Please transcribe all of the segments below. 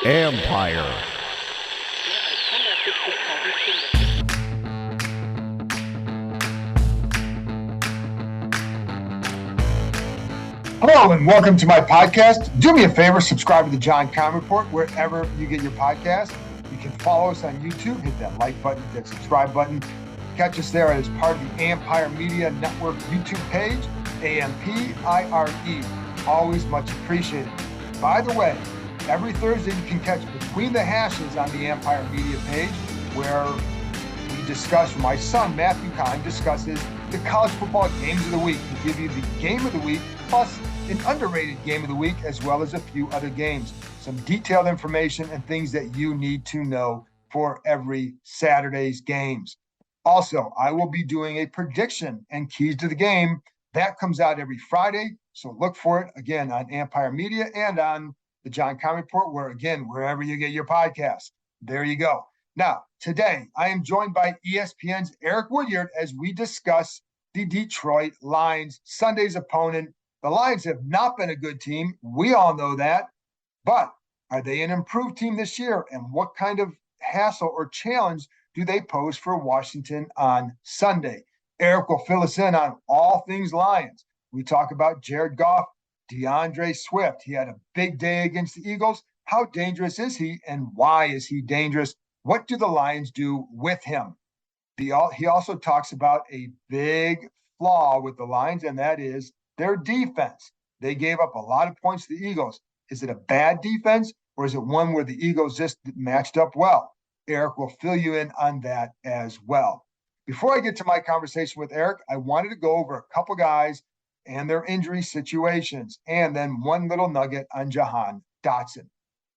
Empire. Hello and welcome to my podcast. Do me a favor, subscribe to the John Con Report wherever you get your podcast. You can follow us on YouTube, hit that like button, hit that subscribe button. Catch us there as part of the Empire Media Network YouTube page, AMPIRE. Always much appreciated. By the way, every Thursday you can catch Between the Hashes on the Empire Media page, where we discuss, my son Matthew Kahn discusses the college football games of the week. We give you the game of the week, plus an underrated game of the week, as well as a few other games. Some detailed information and things that you need to know for every Saturday's games. Also, I will be doing a prediction and keys to the game. That comes out every Friday, so look for it, again, on Empire Media and on the John Con Report, wherever you get your podcast. There you go. Now, today, I am joined by ESPN's Eric Woodyard as we discuss the Detroit Lions, Sunday's opponent. The Lions have not been a good team. We all know that. But are they an improved team this year? And what kind of hassle or challenge do they pose for Washington on Sunday? Eric will fill us in on all things Lions. We talk about Jared Goff, DeAndre Swift. He had a big day against the Eagles. How dangerous is he, and why is he dangerous? What do the Lions do with him? He also talks about a big flaw with the Lions, and that is their defense. They gave up a lot of points to the Eagles. Is it a bad defense, or is it one where the Eagles just matched up well? Eric will fill you in on that as well. Before I get to my conversation with Eric, I wanted to go over a couple guys and their injury situations, and then one little nugget on Jahan Dotson.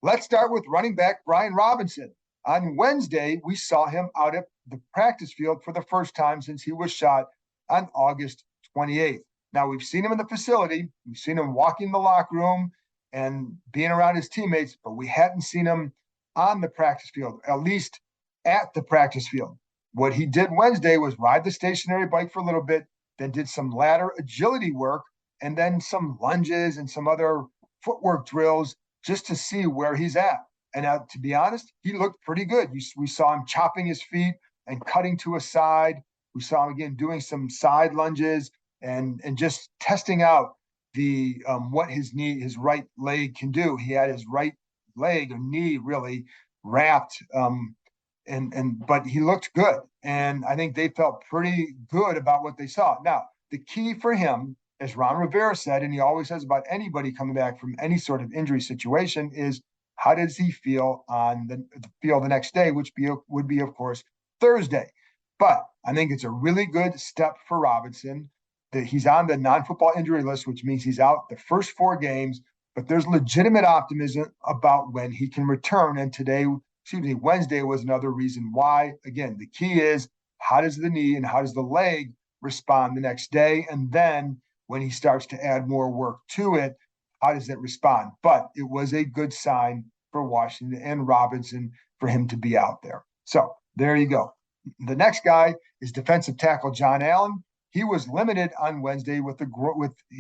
Let's start with running back Brian Robinson. On Wednesday, we saw him out at the practice field for the first time since he was shot on August 28th. Now, we've seen him in the facility. We've seen him walking the locker room and being around his teammates, but we hadn't seen him on the practice field, at least at the practice field. What he did Wednesday was ride the stationary bike for a little bit, then did some ladder agility work, and then some lunges and some other footwork drills just to see where he's at. And to be honest, he looked pretty good. We saw him chopping his feet and cutting to a side. We saw him again doing some side lunges and just testing out the what his right leg can do. He had his right leg or knee really wrapped, but he looked good. And I think they felt pretty good about what they saw. Now, the key for him, as Ron Rivera said, and he always says about anybody coming back from any sort of injury situation, is how does he feel on the field the next day, which would be, of course, Thursday. But I think it's a really good step for Robinson that he's on the non-football injury list, which means he's out the first 4 games, but there's legitimate optimism about when he can return. And Wednesday was another reason why. Again, the key is how does the knee and how does the leg respond the next day? And then when he starts to add more work to it, how does it respond? But it was a good sign for Washington and Robinson for him to be out there. So there you go. The next guy is defensive tackle John Allen. He was limited on Wednesday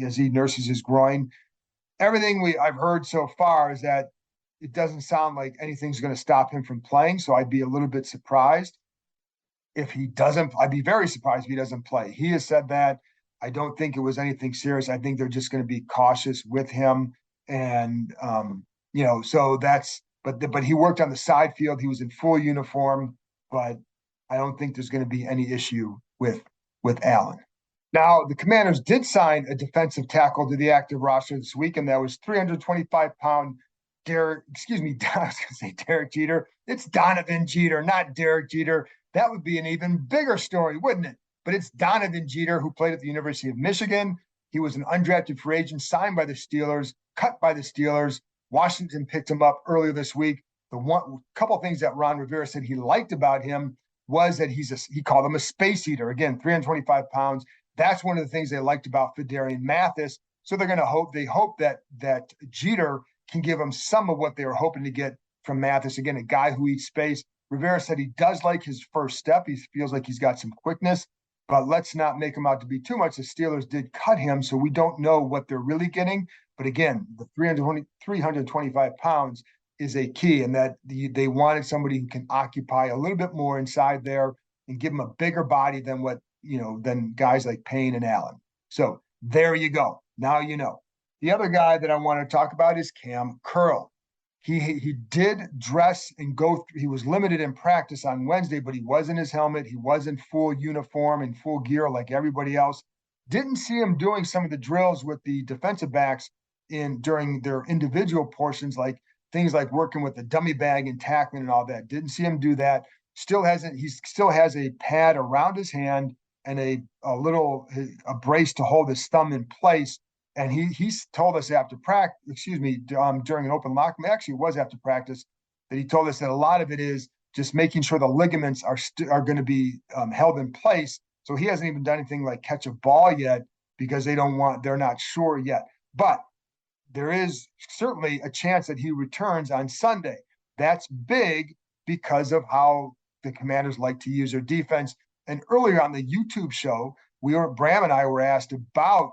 as he nurses his groin. Everything I've heard so far is that it doesn't sound like anything's going to stop him from playing. So I'd be a little bit surprised if he doesn't. I'd be very surprised if he doesn't play. He has said that. I don't think it was anything serious. I think they're just going to be cautious with him. And, so that's, but he worked on the side field. He was in full uniform, but I don't think there's going to be any issue with Allen. Now, the Commanders did sign a defensive tackle to the active roster this week, and that was 325-pound Derek Jeter. It's Donovan Jeter, not Derek Jeter. That would be an even bigger story, wouldn't it? But it's Donovan Jeter, who played at the University of Michigan. He was an undrafted free agent signed by the Steelers, cut by the Steelers. Washington picked him up earlier this week. The couple of things that Ron Rivera said he liked about him was that he called him a space eater. Again, 325 pounds. That's one of the things they liked about Fidarian Mathis. So they hope that Jeter can give them some of what they were hoping to get from Mathis. Again, a guy who eats space. Rivera said he does like his first step. He feels like he's got some quickness. But let's not make him out to be too much. The Steelers did cut him, so we don't know what they're really getting. But again, the 325 pounds is a key, and that they wanted somebody who can occupy a little bit more inside there and give them a bigger body than than guys like Payne and Allen. So there you go. Now you know. The other guy that I want to talk about is Cam Curl. He did dress and go through. He was limited in practice on Wednesday, but he was in his helmet. He was in full uniform and full gear like everybody else. Didn't see him doing some of the drills with the defensive backs during their individual portions, like things like working with the dummy bag and tackling and all that. Didn't see him do that. He still has a pad around his hand and a brace to hold his thumb in place. And he's told us after practice, during an open lock, actually it was after practice, that he told us that a lot of it is just making sure the ligaments are going to be held in place. So he hasn't even done anything like catch a ball yet because they're not sure yet. But there is certainly a chance that he returns on Sunday. That's big because of how the Commanders like to use their defense. And earlier on the YouTube show, Bram and I were asked about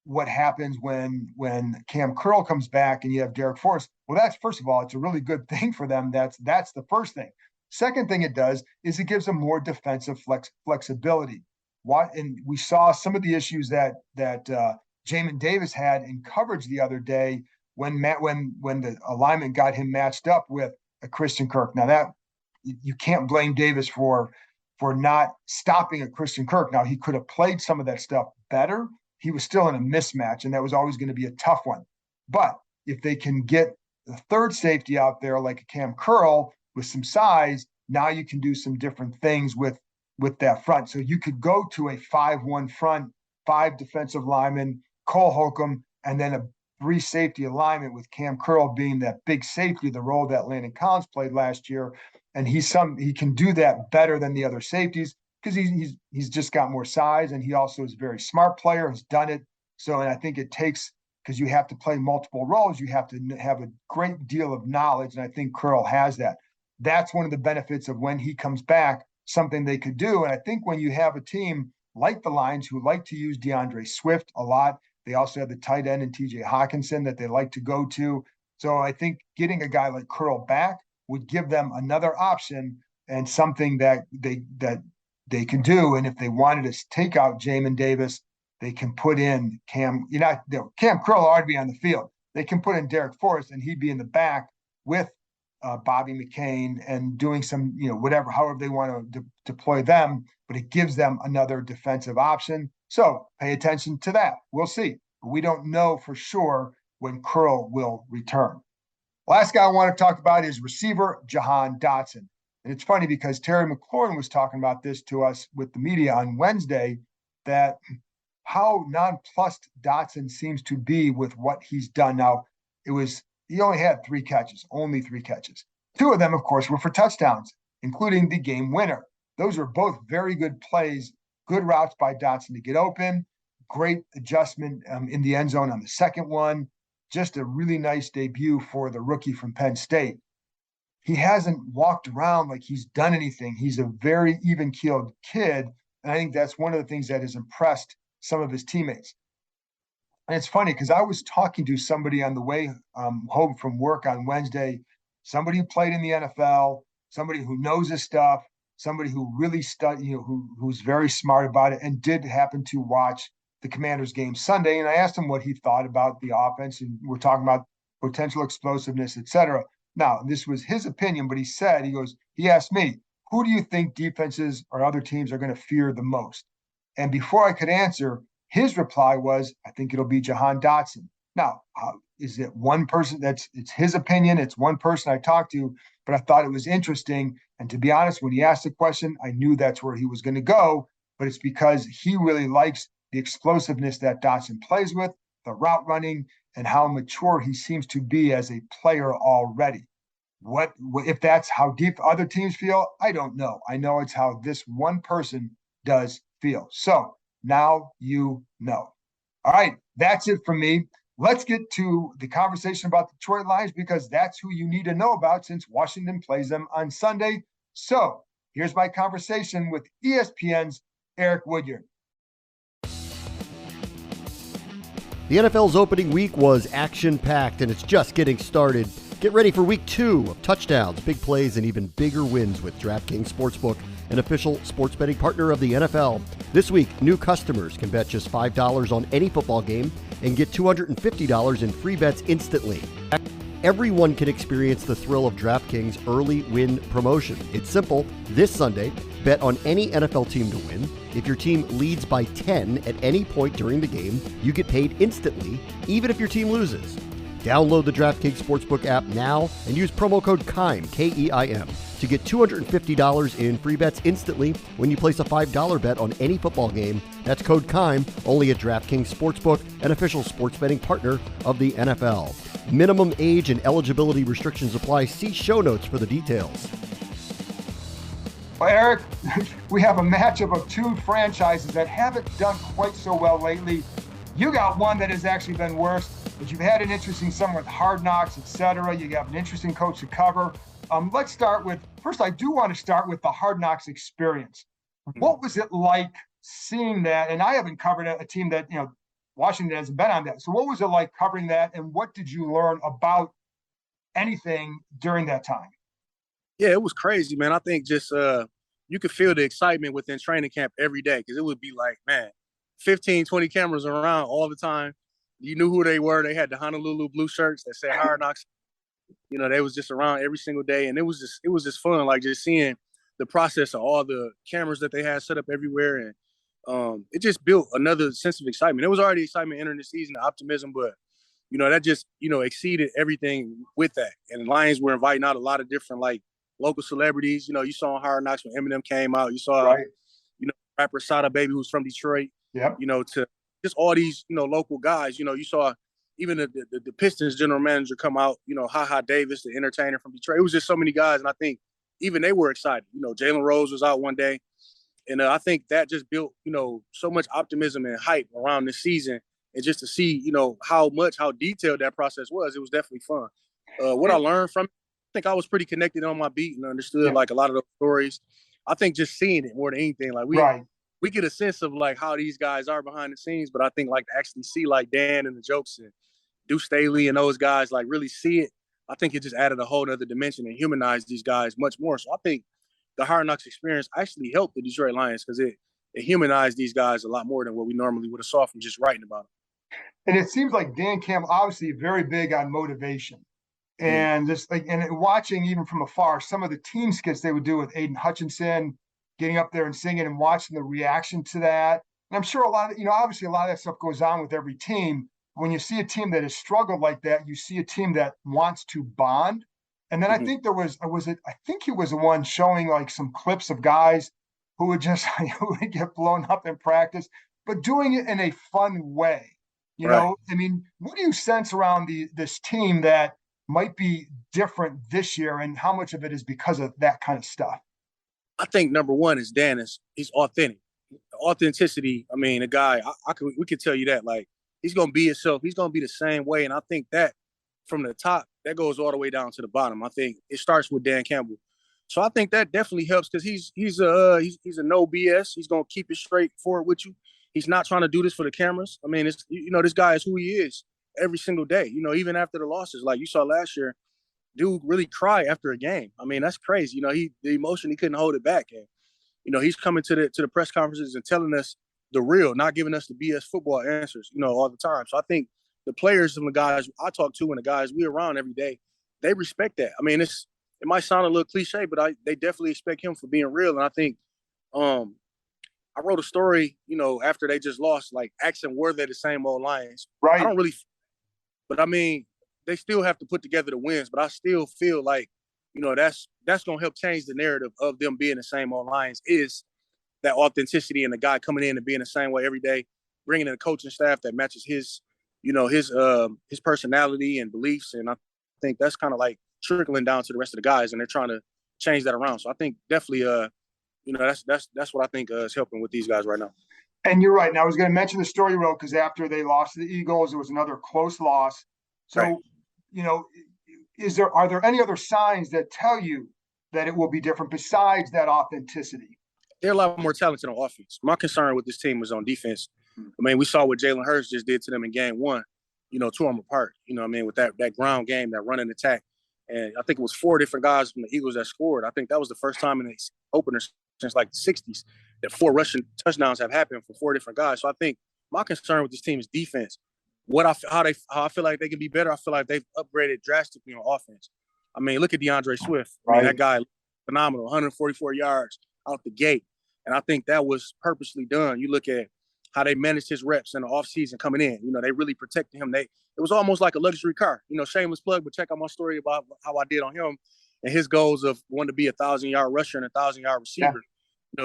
what happens when Cam Curl comes back and you have Derek Forrest. Well, that's, first of all, it's a really good thing for them. That's the first thing. Second thing it does is it gives them more defensive flexibility. And we saw some of the issues that Jamin Davis had in coverage the other day when the alignment got him matched up with a Christian Kirk. Now that you can't blame Davis for not stopping a Christian Kirk. Now he could have played some of that stuff better. He was still in a mismatch, and that was always going to be a tough one. But if they can get the third safety out there like a Cam Curl with some size, now you can do some different things with that front. So you could go to a 5-1 front, 5 defensive linemen, Cole Holcomb, and then a 3 safety alignment with Cam Curl being that big safety, the role that Landon Collins played last year. And he can do that better than the other safeties because he's just got more size, and he also is a very smart player, has done it. So, and I think it takes, because you have to play multiple roles, you have to have a great deal of knowledge, and I think Curl has that. That's one of the benefits of when he comes back, something they could do. And I think when you have a team like the Lions who like to use DeAndre Swift a lot, they also have the tight end and TJ Hawkinson that they like to go to. So I think getting a guy like Curl back would give them another option and something that they can do. And if they wanted to take out Jamin Davis, they can put in Cam. Cam Curl ought to be on the field. They can put in Derek Forrest, and he'd be in the back with Bobby McCain and doing some, however they want to deploy them. But it gives them another defensive option. So pay attention to that. We'll see. But we don't know for sure when Curl will return. Last guy I want to talk about is receiver Jahan Dotson. And it's funny because Terry McLaurin was talking about this to us with the media on Wednesday, that how nonplussed Dotson seems to be with what he's done. Now, he only had 3 catches, only 3 catches. 2 of them, of course, were for touchdowns, including the game winner. Those were both very good plays, good routes by Dotson to get open, great adjustment in the end zone on the second one. Just a really nice debut for the rookie from Penn State. He hasn't walked around like he's done anything. He's a very even-keeled kid, and I think that's one of the things that has impressed some of his teammates. And it's funny because I was talking to somebody on the way home from work on Wednesday, somebody who played in the NFL, somebody who knows his stuff, somebody who really studied, who's very smart about it, and did happen to watch the Commanders game Sunday. And I asked him what he thought about the offense, and we're talking about potential explosiveness, et cetera. Now, this was his opinion, but he asked me, who do you think defenses or other teams are going to fear the most? And before I could answer, his reply was, I think it'll be Jahan Dotson. Now, is it one person? It's his opinion. It's one person I talked to, but I thought it was interesting. And to be honest, when he asked the question, I knew that's where he was going to go, but it's because he really likes the explosiveness that Dotson plays with, the route running, and how mature he seems to be as a player already. What if that's how deep other teams feel? I don't know. I know it's how this one person does feel. So now you know. All right, that's it from me. Let's get to the conversation about the Detroit Lions, because that's who you need to know about since Washington plays them on Sunday. So here's my conversation with ESPN's Eric Woodyard. The NFL's opening week was action-packed, and it's just getting started. Get ready for week 2 of touchdowns, big plays, and even bigger wins with DraftKings Sportsbook, an official sports betting partner of the NFL. This week, new customers can bet just $5 on any football game and get $250 in free bets instantly. Everyone can experience the thrill of DraftKings early win promotion. It's simple. This Sunday, bet on any NFL team to win. If your team leads by 10 at any point during the game, you get paid instantly, even if your team loses. Download the DraftKings Sportsbook app now and use promo code KEIM, K-E-I-M, to get $250 in free bets instantly when you place a $5 bet on any football game. That's code KEIM, only at DraftKings Sportsbook, an official sports betting partner of the NFL. Minimum age and eligibility restrictions apply. See show notes for the details. Well, Eric, we have a matchup of two franchises that haven't done quite so well lately. You got one that has actually been worse, but you've had an interesting summer with Hard Knocks, etc. You have an interesting coach to cover. Let's start with, first, I do want to start with the Hard Knocks experience. What was it like seeing that? And I haven't covered a team that, Washington hasn't been on that. So what was it like covering that, and what did you learn about anything during that time? Yeah, it was crazy, man. I think just you could feel the excitement within training camp every day, because it would be like, man, 15, 20 cameras around all the time. You knew who they were. They had the Honolulu blue shirts that said Hard Knocks. They was just around every single day, and it was just fun, like just seeing the process of all the cameras that they had set up everywhere, and it just built another sense of excitement. It was already excitement entering the season, optimism, but that just exceeded everything with that. And the Lions were inviting out a lot of different local celebrities. You saw on Hard Knocks when Eminem came out. You saw right. Rapper Sada Baby, who's from Detroit. Yep. To just all these local guys. You saw even the Pistons general manager come out. Ha Davis, the entertainer from Detroit. It was just so many guys, and I think even they were excited. Jalen Rose was out one day. And I think that just built, so much optimism and hype around this season. And just to see, how detailed that process was, it was definitely fun. What I learned from it, I think I was pretty connected on my beat and understood a lot of those stories. I think just seeing it more than anything, we get a sense of how these guys are behind the scenes, but I think to actually see Dan and the jokes and Deuce Staley and those guys really see it. I think it just added a whole other dimension and humanized these guys much more. So I think the Hard Knocks experience actually helped the Detroit Lions, because it humanized these guys a lot more than what we normally would have saw from just writing about them. And it seems like Dan Campbell, obviously very big on motivation. And just and watching even from afar, some of the team skits they would do with Aiden Hutchinson, getting up there and singing and watching the reaction to that. And I'm sure a lot of, obviously a lot of that stuff goes on with every team. When you see a team that has struggled like that, you see a team that wants to bond. And then I think I think he was the one showing some clips of guys who would just who would get blown up in practice, but doing it in a fun way. Right. I mean, what do you sense around this team that might be different this year, and how much of it is because of that kind of stuff? I think number one is he's authentic. Authenticity. I mean, a guy, we could tell you that he's gonna be himself. He's gonna be the same way, and I think that from the top, that goes all the way down to the bottom. I think it starts with Dan Campbell. So I think that definitely helps, because he's a no BS. He's gonna keep it straightforward with you. He's not trying to do this for the cameras. I mean, it's this guy is who he is every single day. Even after the losses, like you saw last year, dude really cry after a game. I mean, that's crazy. The emotion, he couldn't hold it back, and he's coming to the press conferences and telling us the real, not giving us the BS football answers, all the time. So I think the players and the guys I talk to and the guys we around every day, they respect that. I mean, it might sound a little cliche, but they definitely expect him for being real. And I think I wrote a story, after they just lost, asking were they the same old Lions. Right. I don't really, but I mean, they still have to put together the wins. But I still feel that's going to help change the narrative of them being the same old Lions, is that authenticity and the guy coming in and being the same way every day, bringing in a coaching staff that matches his personality and beliefs. And I think that's kind of trickling down to the rest of the guys, and they're trying to change that around. So I think definitely, that's what I think is helping with these guys right now. And you're right. And I was going to mention the story you wrote, because after they lost to the Eagles, it was another close loss. So, right. Are there any other signs that tell you that it will be different besides that authenticity? They're a lot more talented on offense. My concern with this team was on defense. I mean, we saw what Jalen Hurts just did to them in game one, tore them apart, with that ground game, that running attack. And I think it was 4 different guys from the Eagles that scored. I think that was the first time in the opener since like the 60s that 4 rushing touchdowns have happened for 4 different guys. So I think my concern with this team is defense. How I feel like they can be better. I feel like they've upgraded drastically on offense. I mean, look at DeAndre Swift. I mean, that guy, phenomenal, 144 yards out the gate. And I think that was purposely done. You look at how they managed his reps in the offseason coming in. They really protected him. It was almost like a luxury car. Shameless plug, but check out my story about how I did on him and his goals of wanting to be a 1,000-yard rusher and a 1,000-yard receiver,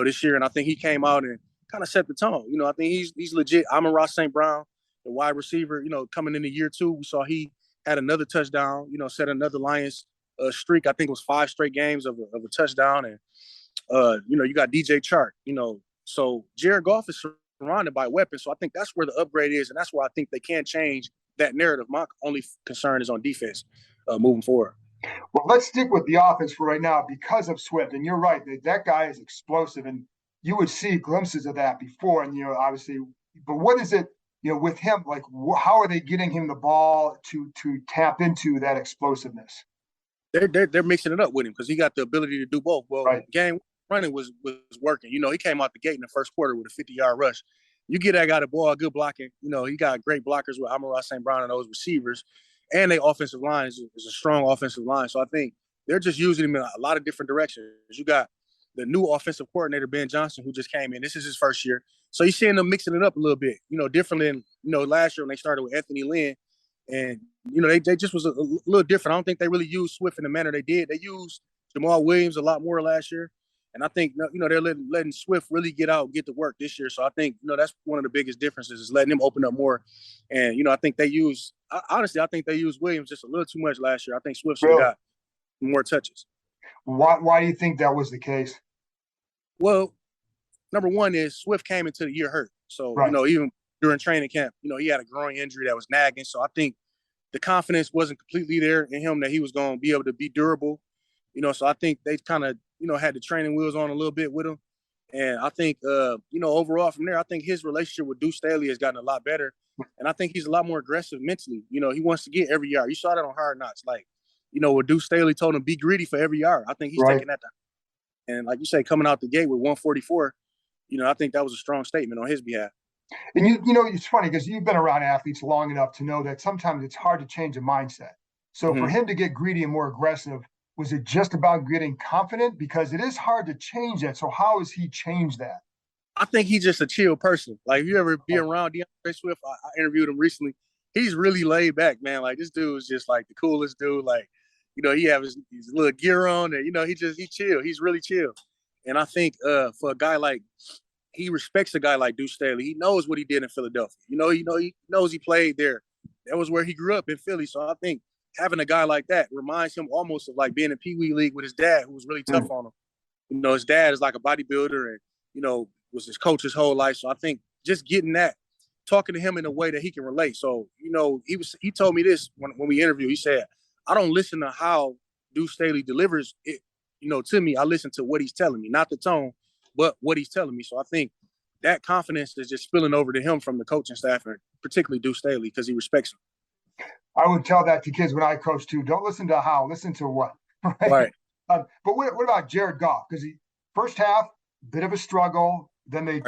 this year. And I think he came out and kind of set the tone. I think he's legit. Amon-Ra St. Brown, the wide receiver, coming into year 2, we saw he had another touchdown, set another Lions streak. I think it was 5 straight games of a touchdown. And, you got DJ Chark, so Jared Goff is surrounded by weapons. So I think that's where the upgrade is. And that's where I think they can change that narrative. My only concern is on defense moving forward. Well, let's stick with the offense for right now because of Swift. And you're right, that guy is explosive. And you would see glimpses of that before. And, obviously, but what is it, with him, like how are they getting him the ball to tap into that explosiveness? They're mixing it up with him because he got the ability to do both. Well, game running was working. He came out the gate in the first quarter with a 50-yard rush. You get that guy the ball, good blocking. He got great blockers with Amon-Ra St. Brown and those receivers. And their offensive line is a strong offensive line. So I think they're just using him in a lot of different directions. You got the new offensive coordinator, Ben Johnson, who just came in. This is his first year. So you're seeing them mixing it up a little bit, differently than, last year when they started with Anthony Lynn. And, they just was a little different. I don't think they really used Swift in the manner they did. They used Jamal Williams a lot more last year. And I think, they're letting Swift really get out, get to work this year. So I think, that's one of the biggest differences is letting him open up more. And, I think they use – honestly, I think they used Williams just a little too much last year. I think Swift should have got more touches. Why do you think that was the case? Well, number one is Swift came into the year hurt. So, even during training camp, he had a growing injury that was nagging. So I think the confidence wasn't completely there in him that he was going to be able to be durable. So I think they kind of, had the training wheels on a little bit with him. And I think, overall from there, I think his relationship with Deuce Staley has gotten a lot better. And I think he's a lot more aggressive mentally. He wants to get every yard. You saw that on Hard Knocks. Like, where Deuce Staley told him, be greedy for every yard. I think he's taking that down. And like you say, coming out the gate with 144, I think that was a strong statement on his behalf. And, it's funny because you've been around athletes long enough to know that sometimes it's hard to change a mindset. So for him to get greedy and more aggressive, was it just about getting confident? Because it is hard to change that. So how has he changed that? I think he's just a chill person. Like, if you ever be around DeAndre Swift, I interviewed him recently. He's really laid back, man. Like, this dude is just like the coolest dude. Like, he have his little gear on and, he chill. He's really chill. And I think for a guy like, he respects a guy like Deuce Staley. He knows what he did in Philadelphia. He knows he played there. That was where he grew up in Philly. So I think having a guy like that reminds him almost of like being in Pee Wee League with his dad, who was really tough on him. His dad is like a bodybuilder and, was his coach his whole life. So I think just getting that, talking to him in a way that he can relate. So, he told me this when we interviewed. He said, I don't listen to how Deuce Staley delivers it, to me. I listen to what he's telling me, not the tone, but what he's telling me. So I think that confidence is just spilling over to him from the coaching staff, and particularly Deuce Staley, because he respects him. I would tell that to kids when I coach too. Don't listen to how, listen to what. Right. But what about Jared Goff? Because he first half, bit of a struggle. Then they,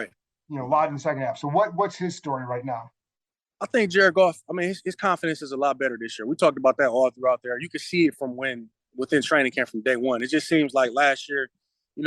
lied in the second half. So what's his story right now? I think Jared Goff, his confidence is a lot better this year. We talked about that all throughout there. You could see it from within training camp from day one. It just seems like last year,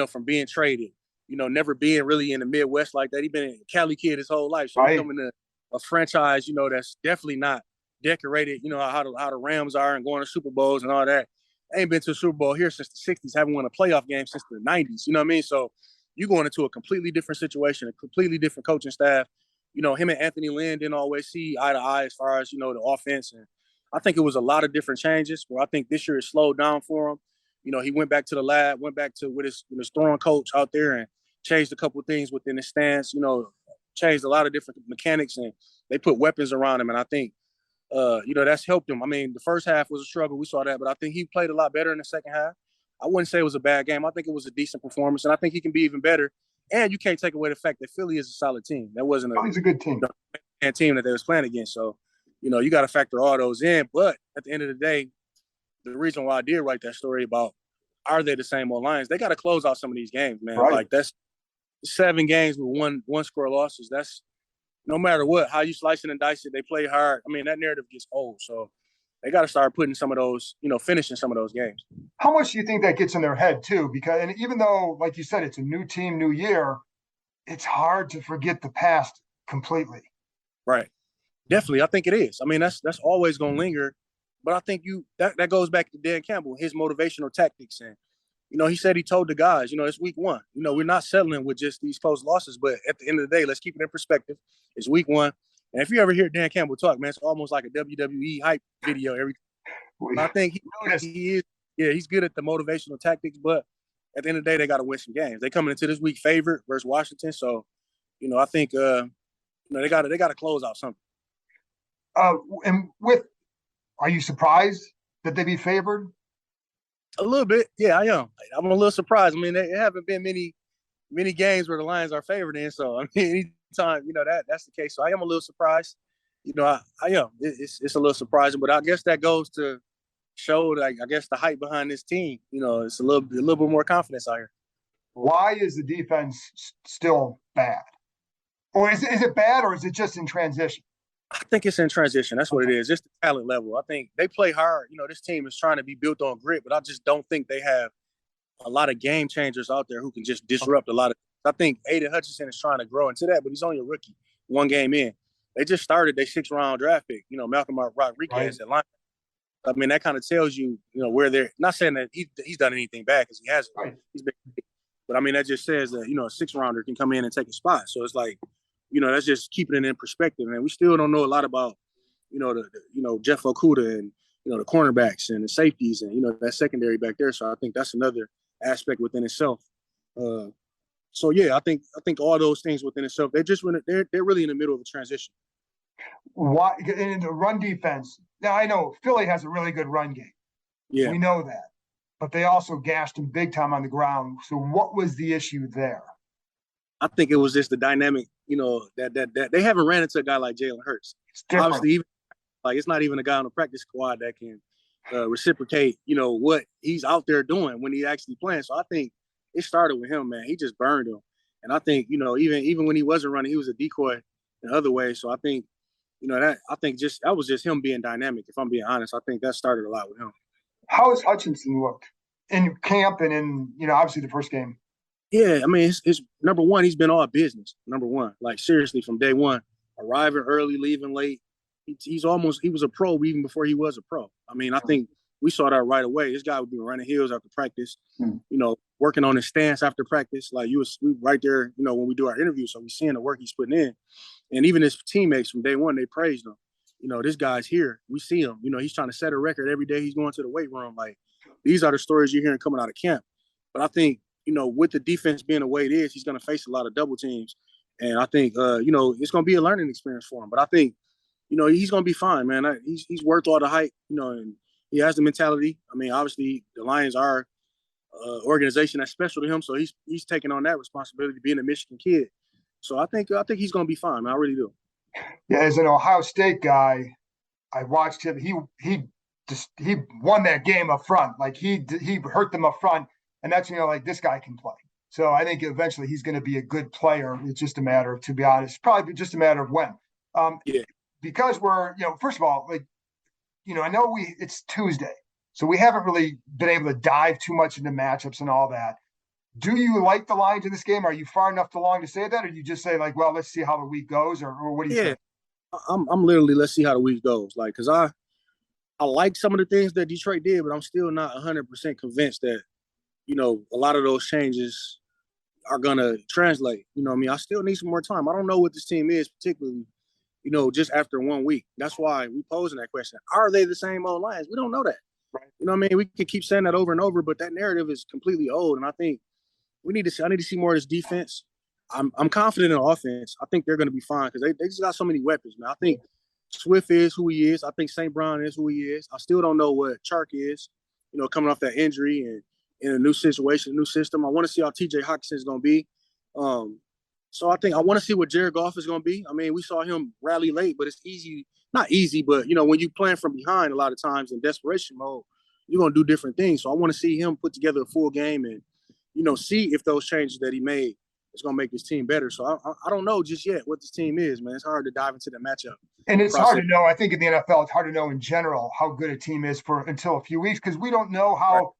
from being traded, never being really in the Midwest like that. He's been a Cali kid his whole life. So he's coming to a franchise, that's definitely not decorated, how the Rams are and going to Super Bowls and all that. I ain't been to a Super Bowl here since the 60s, haven't won a playoff game since the 90s. You know what I mean? So you're going into a completely different situation, a completely different coaching staff. Him and Anthony Lynn didn't always see eye to eye as far as, the offense. And I think it was a lot of different changes where I think this year it slowed down for him. He went back to the lab, went back to with his throwing coach out there and changed a couple of things within his stance, changed a lot of different mechanics, and they put weapons around him. And I think, that's helped him. The first half was a struggle. We saw that, but I think he played a lot better in the second half. I wouldn't say it was a bad game. I think it was a decent performance, and I think he can be even better. And you can't take away the fact that Philly is a solid team. That wasn't Philly's a good team. Team that they was playing against. So, you got to factor all those in. But at the end of the day, the reason why I did write that story about are they the same old Lions, they got to close out some of these games, man. Right. Like, that's 7 games with one score losses. That's no matter what, how you slice it and dice it, they play hard. I mean, that narrative gets old. So they got to start putting some of those, finishing some of those games. How much do you think that gets in their head too? Because, and even though, like you said, it's a new team, new year, it's hard to forget the past completely. Right. Definitely. I think it is. I mean, that's always going to linger. But I think that goes back to Dan Campbell, his motivational tactics. And, he said he told the guys, it's week 1. We're not settling with just these close losses. But at the end of the day, let's keep it in perspective. It's week 1. And if you ever hear Dan Campbell talk, man, it's almost like a WWE hype video every time. I think he is, he's good at the motivational tactics. But at the end of the day, they got to win some games. They coming into this week favored versus Washington. So, I think, they got to close out something. Are you surprised that they be favored? A little bit, yeah, I am. I'm a little surprised. I mean, there haven't been many games where the Lions are favored in. So, I mean, anytime that's the case. So, I am a little surprised. I am. It's a little surprising, but I guess that goes to show, like, I guess the hype behind this team. It's a little bit more confidence out here. Why is the defense still bad? Or is it bad, or is it just in transition? I think it's in transition. That's what it is. Just the talent level. I think they play hard. This team is trying to be built on grit, but I just don't think they have a lot of game changers out there who can just disrupt a lot of. I think Aiden Hutchinson is trying to grow into that, but he's only a rookie, 1 game in. They just started their 6th-round draft pick. Malcolm Rodriguez at linebacker. I mean, that kind of tells you, where they're not saying that he's done anything bad because he hasn't. Right. He's been, but I mean, that just says that a 6th-rounder can come in and take a spot. So it's like, that's just keeping it in perspective, man. We still don't know a lot about, Jeff Okudah and, the cornerbacks and the safeties and, that secondary back there. So I think that's another aspect within itself. So yeah, I think all those things within itself, they're really in the middle of a transition. Why in the run defense? Now I know Philly has a really good run game. Yeah, we know that, but they also gashed him big time on the ground. So what was the issue there? I think it was just the dynamic, that they haven't ran into a guy like Jalen Hurts. It's different. Obviously, it's not even a guy on the practice squad that can reciprocate, what he's out there doing when he actually playing. So I think it started with him, man. He just burned him. And I think, even when he wasn't running, he was a decoy the other way. So I think, that was just him being dynamic. If I'm being honest, I think that started a lot with him. How has Hutchinson looked in camp and in, obviously the first game? Yeah, I mean, it's number one, he's been all business, number one. Like, seriously, from day one, arriving early, leaving late. He was a pro even before he was a pro. I mean, I think we saw that right away. This guy would be running heels after practice, working on his stance after practice. Like, we right there, when we do our interview. So we're seeing the work he's putting in. And even his teammates from day one, they praised him. This guy's here. We see him. He's trying to set a record every day he's going to the weight room. Like, these are the stories you're hearing coming out of camp. But I think, with the defense being the way it is, he's going to face a lot of double teams. And I think, it's going to be a learning experience for him. But I think, he's going to be fine, man. He's worth all the hype, and he has the mentality. I mean, obviously, the Lions are an organization that's special to him, so he's taking on that responsibility, being a Michigan kid. So I think he's going to be fine, man. I really do. Yeah, as an Ohio State guy, I watched him. He won that game up front. Like, he hurt them up front, and that's, this guy can play. So I think eventually he's going to be a good player. It's just a matter of, to be honest, probably just a matter of when. Yeah. Because we're, first of all, I know it's Tuesday, so we haven't really been able to dive too much into matchups and all that. Do you like the Lions in this game? Are you far enough along to say that, or do you just say, like, well, let's see how the week goes, or what do you think? I'm literally, let's see how the week goes. Like, because I like some of the things that Detroit did, but I'm still not 100% convinced that, a lot of those changes are going to translate. I still need some more time. I don't know what this team is, particularly, just after 1 week. That's why we posing that question. Are they the same old Lions? We don't know that. Right. We can keep saying that over and over, but that narrative is completely old. And I think I need to see more of this defense. I'm confident in offense. I think they're going to be fine because they just got so many weapons, man. I think Swift is who he is. I think St. Brown is who he is. I still don't know what Chark is, coming off that injury and in a new situation, new system. I want to see how TJ Hawkinson is going to be. So I think I want to see what Jared Goff is going to be. I mean, we saw him rally late, but it's easy, not easy, but when you playing from behind a lot of times in desperation mode, you're going to do different things. So I want to see him put together a full game and, see if those changes that he made is going to make his team better. So I don't know just yet what this team is, man. It's hard to dive into the matchup. And it's hard to know. I think in the NFL, it's hard to know in general how good a team is until a few weeks, because we don't know how,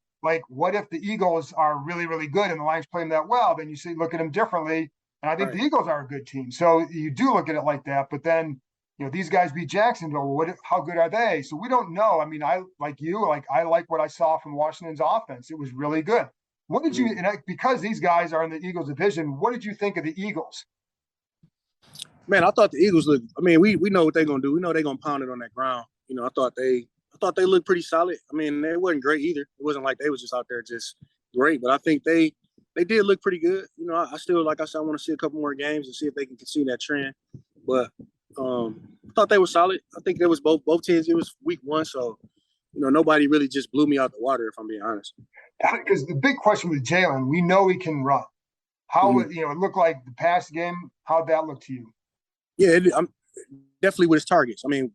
what if the Eagles are really, really good and the Lions play them that well, then you look at them differently. And I think the Eagles are a good team. So you do look at it like that. But then, these guys beat Jacksonville. How good are they? So we don't know. I mean, I like what I saw from Washington's offense. It was really good. What did you, because these guys are in the Eagles division, what did you think of the Eagles? Man, I thought the Eagles looked, we know what they're going to do. We know they're going to pound it on that ground. I thought they looked pretty solid. I mean, they wasn't great either. It wasn't like they was just out there just great, but I think they did look pretty good. I still, like I said, I want to see a couple more games and see if they can continue that trend. But I thought they were solid. I think there was both teams. It was week 1, so nobody really just blew me out the water, if I'm being honest. Because the big question with Jalen, we know he can run. How it looked like the past game? How'd that look to you? Yeah, definitely with his targets. I mean,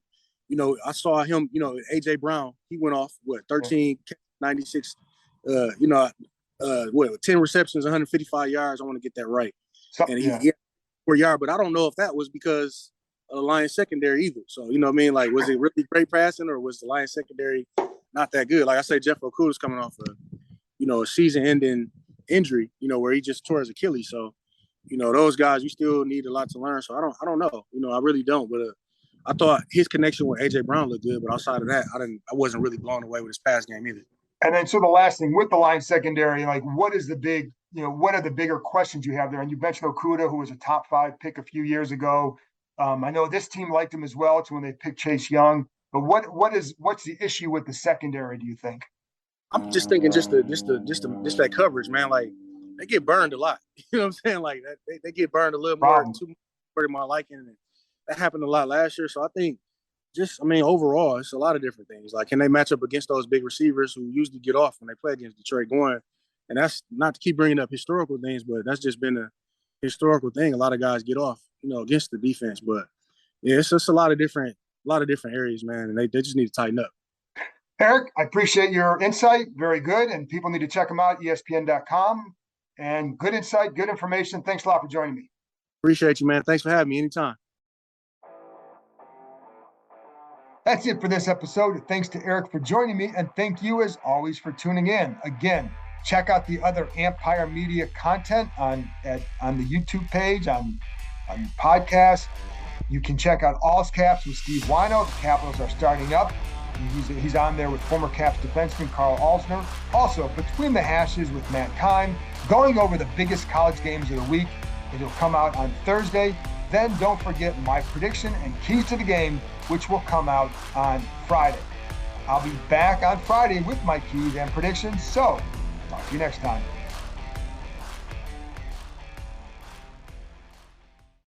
I saw him. AJ Brown, he went off 13, 96. 10 receptions, 155 yards. I want to get that right. And he had 4 yards, but I don't know if that was because of the Lions secondary either. So, like, was it really great passing or was the Lions secondary not that good? Like I say, Jeff Okuda's coming off a season-ending injury, where he just tore his Achilles. So, those guys, you still need a lot to learn. So I don't know. I really don't. But I thought his connection with AJ Brown looked good. But outside of that, I wasn't really blown away with his pass game either. And then, so the last thing with the Lions secondary, what is the big, what are the bigger questions you have there? And you mentioned Okuda, who was a top 5 pick a few years ago. I know this team liked him as well. It's when they picked Chase Young. But what's the issue with the secondary, do you think? I'm just thinking just that coverage, man. Like, they get burned a lot. You know what I'm saying? Like, they get burned a little more to my liking. And that happened a lot last year. So I think overall, it's a lot of different things. Like, can they match up against those big receivers who usually get off when they play against Detroit going? And that's not to keep bringing up historical things, but that's just been a historical thing. A lot of guys get off, against the defense. But yeah, it's just a lot of different areas, man. And they just need to tighten up. Eric, I appreciate your insight. Very good. And people need to check them out, ESPN.com. And good insight, good information. Thanks a lot for joining me. Appreciate you, man. Thanks for having me anytime. That's it for this episode. Thanks to Eric for joining me, and thank you as always for tuning in. Again, check out the other Empire Media content on the YouTube page, on podcast. You can check out All's Caps with Steve Wino. The Capitals are starting up. He's on there with former Caps defenseman Carl Alsner. Also, Between the Hashes with Matt Kime, going over the biggest college games of the week. It'll come out on Thursday. Then don't forget my prediction and keys to the game, which will come out on Friday. I'll be back on Friday with my keys and predictions. So, talk to you next time.